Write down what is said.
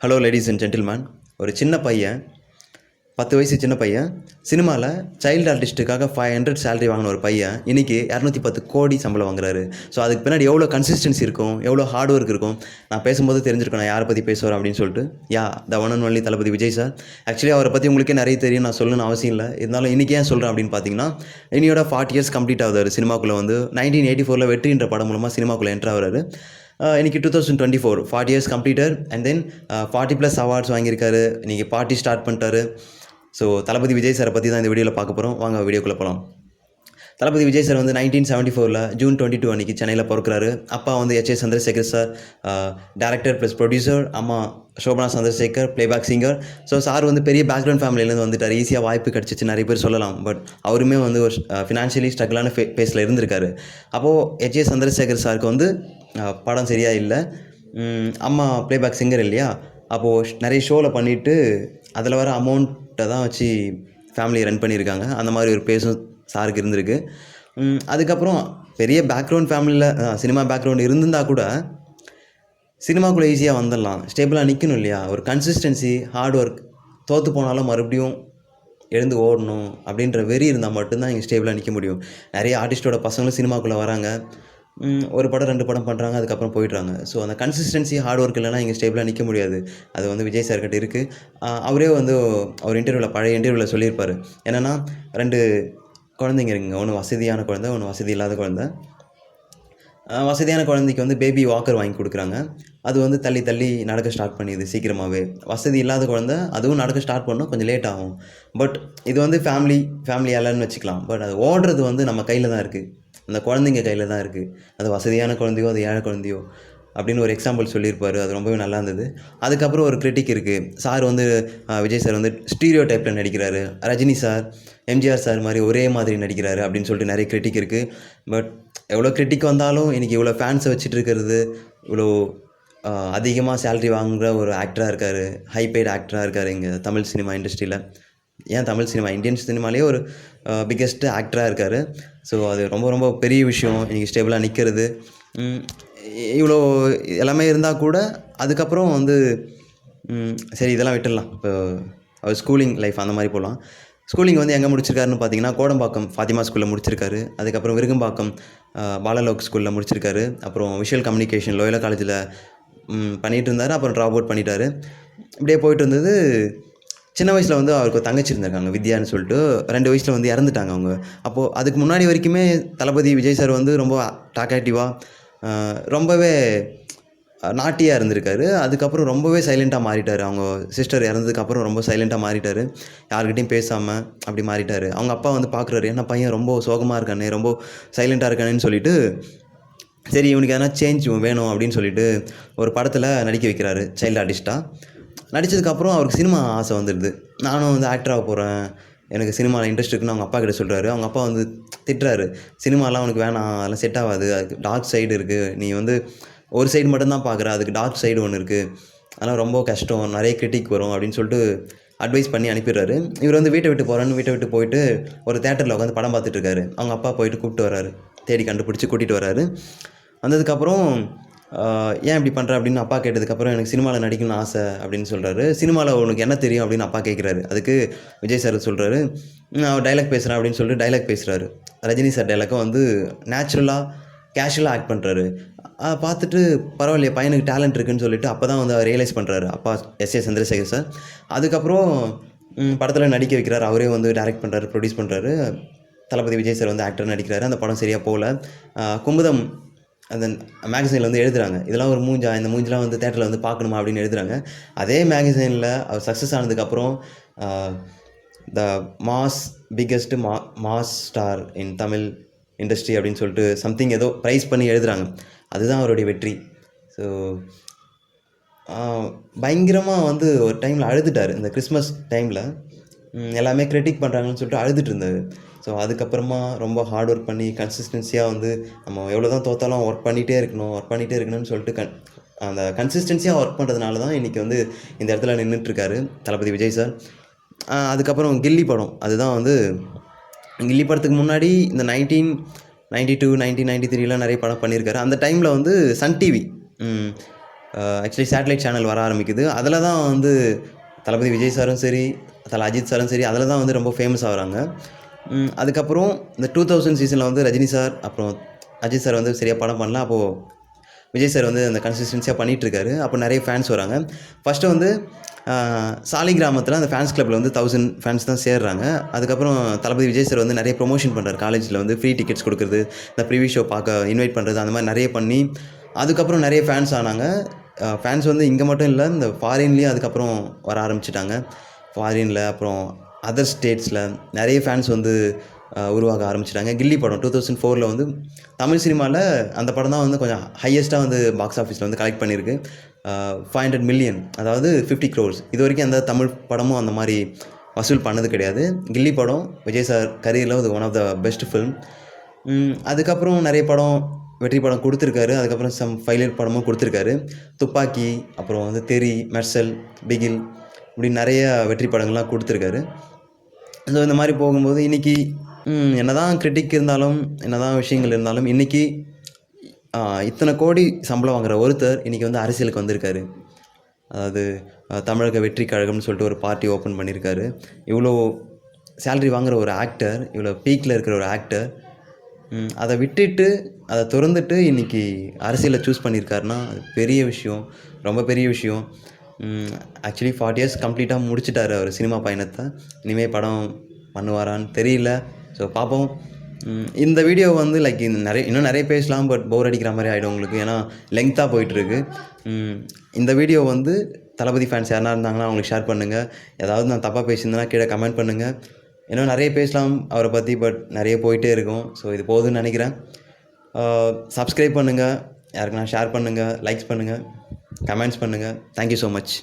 Hello ladies and gentleman. ஒரு சின்ன பையன், 10 வயசு சின்ன பையன், சினிமாவில் சைல்டு ஆர்டிஸ்ட்டுக்காக 500 சேலரி வாங்கின ஒரு பையன் இன்றைக்கி 210 கோடி சம்பளம் வாங்குறாரு. ஸோ அதுக்கு பின்னாடி எவ்வளோ கன்சிஸ்டன்சி இருக்கும், எவ்வளோ ஹார்ட் ஒர்க் இருக்கும். நான் பேசும்போது தெரிஞ்சிருக்கேன் நான் யாரை பற்றி பேசுகிறேன் அப்படின்னு சொல்லிட்டு. The one and only Thalapathy Vijay sir. Actually அவரை பற்றி உங்களுக்கே நிறைய தெரியும், நான் சொல்லணும்னு அவசியம் இல்லை. இருந்தாலும் இன்றைக்கி ஏன் சொல்கிறேன் அப்படின்னு பார்த்தீங்கன்னா, இன்னையோட 40 இயர்ஸ் கம்ப்ளீட் ஆகுது சினிமாக்குள்ளே. 1984 வெற்றின்ற படம் மூலமாக சினிமாக்குள்ளே என்ட்ரு ஆகிறாரு. இன்றைக்கி 2024 40 இயர்ஸ் கம்ப்ளீட்டர் அண்ட் தென் 40+ அவார்ட்ஸ் வாங்கியிருக்காரு. இன்றைக்கி பார்ட்டி ஸ்டார்ட் பண்ணிட்டாரு. ஸோ தளபதி விஜய் சாரை பற்றி தான் இந்த வீடியோவில் பார்க்க போகிறோம். வாங்க வீடியோக்குள்ளே போகலாம். தளபதி விஜய் சார் 1974 ஜூன் 22 அன்றைக்கி சென்னையில் பிறக்கிறாரு. அப்பா H.S. Chandrasekhar sir, director plus producer. அம்மா Shobana Chandrasekhar, playback singer. So sir பெரிய பேக்ரவுண்ட் ஃபேமிலியிலேருந்து வந்துட்டார். ஈஸியாக வாய்ப்பு கிடச்சிச்சு நிறைய பேர் சொல்லலாம். பட் அவருமே ஒரு ஃபினான்ஷியலி ஸ்ட்ரகிளான ஃபேஸில் இருந்திருக்காரு. அப்போது H.S. சந்திரசேகர் சாருக்கு படம் சரியாக இல்லை. அம்மா பிளேபேக் சிங்கர் இல்லையா, அப்போது நிறைய ஷோவில் பண்ணிவிட்டு அதில் வர அமௌண்ட்டை தான் வச்சு ஃபேமிலியை ரன் பண்ணியிருக்காங்க. அந்த மாதிரி ஒரு பேசும் சாருக்கு இருந்திருக்கு. அதுக்கப்புறம் பெரிய பேக்ரவுண்ட் ஃபேமிலியில் சினிமா பேக்ரவுண்ட் இருந்திருந்தால் கூட சினிமாக்குள்ளே ஈஸியாக வந்துடலாம். ஸ்டேபிளாக நிற்கணும் இல்லையா, ஒரு கன்சிஸ்டன்சி, ஹார்ட் ஒர்க். தோற்று போனாலும் மறுபடியும் எழுந்து ஓடணும் அப்படின்ற வெறி இருந்தால் மட்டும்தான் இங்கே ஸ்டேபிளாக நிற்க முடியும். நிறைய ஆர்டிஸ்டோட பசங்களும் சினிமாக்குள்ளே வராங்க, ஒரு படம் 2 படம் பண்ணுறாங்க, அதுக்கப்புறம் போயிடுறாங்க. ஸோ அந்த கன்சிஸ்டன்சி, ஹார்ட் ஒர்க் இல்லைனா இங்கே ஸ்டேபிளாக நிற்க முடியாது. அது விஜய் சார்கிட்ட இருக்குது. அவரே அவர் இன்டர்வியூவில், பழைய இன்டர்வியூவில் சொல்லியிருப்பார். என்னென்னா 2 குழந்தைங்க இருக்குங்க. ஒன்று வசதியான குழந்தை, ஒன்று வசதி இல்லாத குழந்தை. வசதியான குழந்தைக்கு பேபி வாக்கர் வாங்கி கொடுக்குறாங்க. அது தள்ளி தள்ளி நடக்க ஸ்டார்ட் பண்ணிடுது சீக்கிரமாகவே. வசதி இல்லாத குழந்தை அதுவும் நடக்க ஸ்டார்ட் பண்ணால் கொஞ்சம் லேட் ஆகும். பட் இது ஃபேமிலி அல்லன்னு வச்சுக்கலாம். பட் அது ஓடுறது நம்ம கையில் தான் இருக்குது, அந்த குழந்தைங்க கையில் தான் இருக்குது. அது வசதியான குழந்தையோ அது ஏழை குழந்தையோ அப்படின்னு ஒரு எக்ஸாம்பிள் சொல்லியிருப்பார். அது ரொம்பவே நல்லா இருந்தது. அதுக்கப்புறம் ஒரு கிரிட்டிக் இருக்குது. சார் விஜய் சார் ஸ்டீரியோ டைப்பில் நடிக்கிறாரு, ரஜினி சார், எம்ஜிஆர் சார் மாதிரி ஒரே மாதிரி நடிக்கிறாரு அப்படின்னு சொல்லிட்டு நிறைய கிரிட்டிக் இருக்குது. பட் எவ்வளோ கிரிட்டிக் வந்தாலும் இன்றைக்கி இவ்வளோ ஃபேன்ஸை வச்சுட்டு இருக்கிறது, இவ்வளோ அதிகமாக சேலரி வாங்குகிற ஒரு ஆக்டராக இருக்கார், ஹை பெய்டு ஆக்டராக இருக்கார் இங்கே தமிழ் சினிமா இண்டஸ்ட்ரியில். ஏன் தமிழ் சினிமா, இந்தியன் சினிமாலேயே ஒரு பிக்கெஸ்ட்டு ஆக்டராக இருக்கார். ஸோ அது ரொம்ப ரொம்ப பெரிய விஷயம் இன்றைக்கி ஸ்டேபிளாக நிற்கிறது. இவ்வளோ எல்லாமே இருந்தால் கூட அதுக்கப்புறம் சரி இதெல்லாம் விட்டுடலாம். இப்போ அவர் ஸ்கூலிங் லைஃப் அந்த மாதிரி போகலாம். ஸ்கூலிங் எங்கே முடிச்சிருக்காருன்னு பார்த்தீங்கன்னா, கோடம்பாக்கம் ஃபாத்திமா ஸ்கூலில் முடிச்சிருக்காரு. அதுக்கப்புறம் விருகம்பாக்கம் பாலலோக் ஸ்கூலில் முடிச்சிருக்காரு. அப்புறம் விஷுவல் கம்யூனிகேஷன் லோயலா காலேஜில் பண்ணிகிட்டு இருந்தார். அப்புறம் ட்ராப் அவுட் பண்ணிட்டார். இப்படியே போயிட்டு இருந்தது. சின்ன வயசில் அவருக்கு ஒரு தங்கச்சி இருந்திருக்காங்க, வித்யான்னு சொல்லிட்டு. 2 வயசில் இறந்துட்டாங்க அவங்க. அப்போது அதுக்கு முன்னாடி வரைக்குமே தளபதி விஜய் சார் ரொம்ப டாக்காக்டிவாக, ரொம்பவே நாட்டியாக இருந்திருக்காரு. அதுக்கப்புறம் ரொம்பவே சைலண்ட்டாக மாறிட்டார். அவங்க சிஸ்டர் இறந்ததுக்கப்புறம் ரொம்ப சைலண்ட்டாக மாறிட்டார். யார்கிட்டையும் பேசாமல் அப்படி மாறிட்டார். அவங்க அப்பா பார்க்குறாரு, என்ன பையன் ரொம்ப சோகமாக இருக்கானே, ரொம்ப சைலண்ட்டாக இருக்கானேன்னு சொல்லிட்டு, சரி இவனுக்கு எதனா சேஞ்ச் வேணும் அப்படின்னு சொல்லிட்டு ஒரு படத்தில் நடிக்க வைக்கிறாரு சைல்டு ஆர்டிஸ்ட்டாக. நடித்ததுக்கப்புறம் அவருக்கு சினிமா ஆசை வந்துடுது. நானும் ஆக்டராக போகிறேன், எனக்கு சினிமாவில் இன்ட்ரெஸ்ட் இருக்குன்னு அவங்க அப்பா கிட்ட சொல்கிறாரு. அவங்க அப்பா திட்டுறாரு, சினிமாலாம் உனக்கு வேணாம், அதெல்லாம் செட் ஆகாது, அதுக்கு டார்க் சைடு இருக்குது, நீ ஒரு சைடு மட்டும்தான் பார்க்குற, அதுக்கு டார்க் சைடு ஒன்று இருக்குது, அதெல்லாம் ரொம்ப கஷ்டம், நிறைய கிரிட்டிக் வரும் அப்படின்னு சொல்லிட்டு அட்வைஸ் பண்ணி அனுப்பிடுறாரு. இவர் வீட்டை விட்டு போயிட்டு ஒரு தேட்டரில் உட்காந்து படம் பார்த்துட்ருக்காரு. அவங்க அப்பா போயிட்டு கூப்பிட்டு வர்றாரு, தேடி கண்டுபிடிச்சி கூட்டிகிட்டு வர்றாரு. வந்ததுக்கப்புறம் ஏன் இப்படி பண்ணுற அப்படின்னு அப்பா கேட்டதுக்கப்புறம், எனக்கு சினிமாவில் நடிக்கணும்னு ஆசை அப்படின்னு சொல்கிறாரு. சினிமாவில் உனக்கு என்ன தெரியும் அப்படின்னு அப்பா கேட்குறாரு. அதுக்கு விஜய் சார் சொல்கிறாரு, அவர் டைலாக் பேசுகிறேன் அப்படின்னு சொல்லிட்டு டைலாக் பேசுகிறாரு. ரஜினி சார் டைலாக்கும் நேச்சுரலாக கேஷுவலாக ஆக்ட் பண்ணுறாரு. பார்த்துட்டு பரவாயில்லையே பையனுக்கு டேலண்ட் இருக்குதுன்னு சொல்லிட்டு அப்போ தான் அவர் ரியலைஸ் பண்ணுறாரு அப்பா S.S. சந்திரசேகர் சார். அதுக்கப்புறம் படத்தில் நடிக்க வைக்கிறார். அவரே டைரக்ட் பண்ணுறாரு, ப்ரொடியூஸ் பண்ணுறாரு. தளபதி விஜய் சார் ஆக்டர் நடிக்கிறாரு. அந்த படம் சரியாக போகல. குமுதம் அந்த மேகசைனில் எழுதுகிறாங்க, இதெல்லாம் ஒரு மூஞ்சா, இந்த மூஞ்செலாம் தேட்டரில் பார்க்கணுமா அப்படின்னு எழுதுகிறாங்க. அதே மேகசைனில் அவர் சக்ஸஸ் ஆனதுக்கப்புறம் the biggest mass star in Tamil industry அப்படின்னு சொல்லிட்டு சம்திங் ஏதோ ப்ரைஸ் பண்ணி எழுதுகிறாங்க. அதுதான் அவருடைய வெற்றி. ஸோ பயங்கரமாக ஒரு டைமில் அழுதுட்டார். இந்த கிறிஸ்மஸ் டைமில் எல்லாமே கிரிட்டிக் பண்ணுறாங்கன்னு சொல்லிட்டு அழுதுட்டு இருந்தார். ஸோ அதுக்கப்புறமா ரொம்ப ஹார்ட் ஒர்க் பண்ணி கன்சிஸ்டன்சியாக நம்ம எவ்வளோ தான் தோற்றாலும் ஒர்க் பண்ணிகிட்டே இருக்கணும்னு சொல்லிட்டு அந்த கன்சிஸ்டன்சியாக ஒர்க் பண்ணுறதுனால தான் இன்றைக்கி இந்த இடத்துல நின்றுட்டுருக்காரு தளபதி விஜய் சார். அதுக்கப்புறம் கில்லி படம், அதுதான் கில்லி படத்துக்கு முன்னாடி இந்த 1992 1993 நிறைய படம் பண்ணியிருக்காரு. அந்த டைமில் Sun TV actually satellite channel வர ஆரம்பிக்குது. அதில் தான் வந்து தளபதி விஜய் சாரும் சரி, அஜித் சாரும் சரி, அதில் தான் வந்து ரொம்ப ஃபேமஸ் ஆகுறாங்க. அதுக்கப்புறம் இந்த 2000 சீசனில் வந்து ரஜினி சார், அப்புறம் அஜித் சார் வந்து சரியாக படம் பண்ணல. அப்போது விஜய் சார் வந்து அந்த கன்சிஸ்டன்சியாக பண்ணிகிட்ருக்காரு. அப்போ நிறைய ஃபேன்ஸ் வராங்க. ஃபஸ்ட்டு வந்து சாலிகிராமத்தில் அந்த ஃபேன்ஸ் கிளப்பில் வந்து 1000 ஃபேன்ஸ் தான் சேர்றாங்க. அதுக்கப்புறம் தளபதி விஜய் சார் வந்து நிறைய ப்ரொமோஷன் பண்ணுறாரு. காலேஜில் வந்து ஃப்ரீ டிக்கெட்ஸ் கொடுக்குறது, இந்த ப்ரிவியூ ஷோ பார்க்க இன்வைட் பண்ணுறது, அந்த மாதிரி நிறைய பண்ணி அதுக்கப்புறம் நிறைய ஃபேன்ஸ் ஆனாங்க. ஃபேன்ஸ் வந்து இங்கே மட்டும் இல்லை, இந்த ஃபாரின்லேயும் அதுக்கப்புறம் வர ஆரம்பிச்சிட்டாங்க. ஃபாரினில் அப்புறம் அதர் ஸ்டேட்ஸில் நிறைய ஃபேன்ஸ் வந்து உருவாக ஆரம்பிச்சிட்டாங்க. கில்லி படம் 2004 வந்து தமிழ் சினிமாவில் அந்த படம் தான் வந்து கொஞ்சம் ஹையஸ்ட்டாக வந்து பாக்ஸ் ஆஃபீஸில் வந்து கலெக்ட் பண்ணியிருக்கு. 500 மில்லியன், அதாவது 50 crores. இது வரைக்கும் எந்த தமிழ் படமும் அந்த மாதிரி வசூல் பண்ணது கிடையாது. கில்லி படம் விஜய் சார் கரியரில் அது one of the best film. அதுக்கப்புறம் நிறைய படம் வெற்றி படம் கொடுத்துருக்காரு. அதுக்கப்புறம் சம் ஃபெயிலியர் படமும் கொடுத்துருக்காரு. துப்பாக்கி, அப்புறம் வந்து தெறி, மெர்சல், பிகில், இப்படி நிறைய வெற்றி படங்கள்லாம் கொடுத்துருக்காரு. ஸோ இந்த மாதிரி போகும்போது இன்றைக்கி என்ன தான் கிரிட்டிக் இருந்தாலும், என்ன தான் விஷயங்கள் இருந்தாலும், இன்றைக்கி இத்தனை கோடி சம்பளம் வாங்குகிற ஒருத்தர் இன்றைக்கி வந்து அரசியலுக்கு வந்திருக்காரு. அதாவது தமிழக வெற்றி கழகம்னு சொல்லிட்டு ஒரு பார்ட்டி ஓப்பன் பண்ணியிருக்காரு. இவ்வளோ சேலரி வாங்குகிற ஒரு ஆக்டர், இவ்வளோ பீக்கில் இருக்கிற ஒரு ஆக்டர், அதை விட்டுட்டு அதை திறந்துட்டு இன்றைக்கி அரசியலை சூஸ் பண்ணியிருக்காருன்னா அது பெரிய விஷயம், ரொம்ப பெரிய விஷயம். ஆக்சுவலி 40 years கம்ப்ளீட்டாக முடிச்சிட்டார் அவர் சினிமா பயணத்தை. இனிமேல் படம் பண்ணுவாரான்னு தெரியல. ஸோ பார்ப்போம். இந்த வீடியோ வந்து லைக் இன்னும் நிறைய பேசலாம், பட் போர் அடிக்கிற மாதிரி ஆகிடும் உங்களுக்கு, ஏன்னா லெங்க்த்தாக போயிட்டுருக்கு. இந்த வீடியோ வந்து தளபதி ஃபேன்ஸ் யாருனா இருந்தாங்கன்னா அவங்களுக்கு ஷேர் பண்ணுங்கள். ஏதாவது நான் தப்பாக பேசியிருந்தேன்னா கீழே கமெண்ட் பண்ணுங்கள். இன்னும் நிறைய பேசலாம் அவரை பற்றி, பட் நிறைய போயிட்டே இருக்கும். ஸோ இது போதும்னு நினைக்கிறேன். சப்ஸ்கிரைப் பண்ணுங்கள், யாருக்குன்னா ஷேர் பண்ணுங்கள், லைக்ஸ் பண்ணுங்கள், கமெண்ட்ஸ் பண்ணுங்கள். Thank you so much.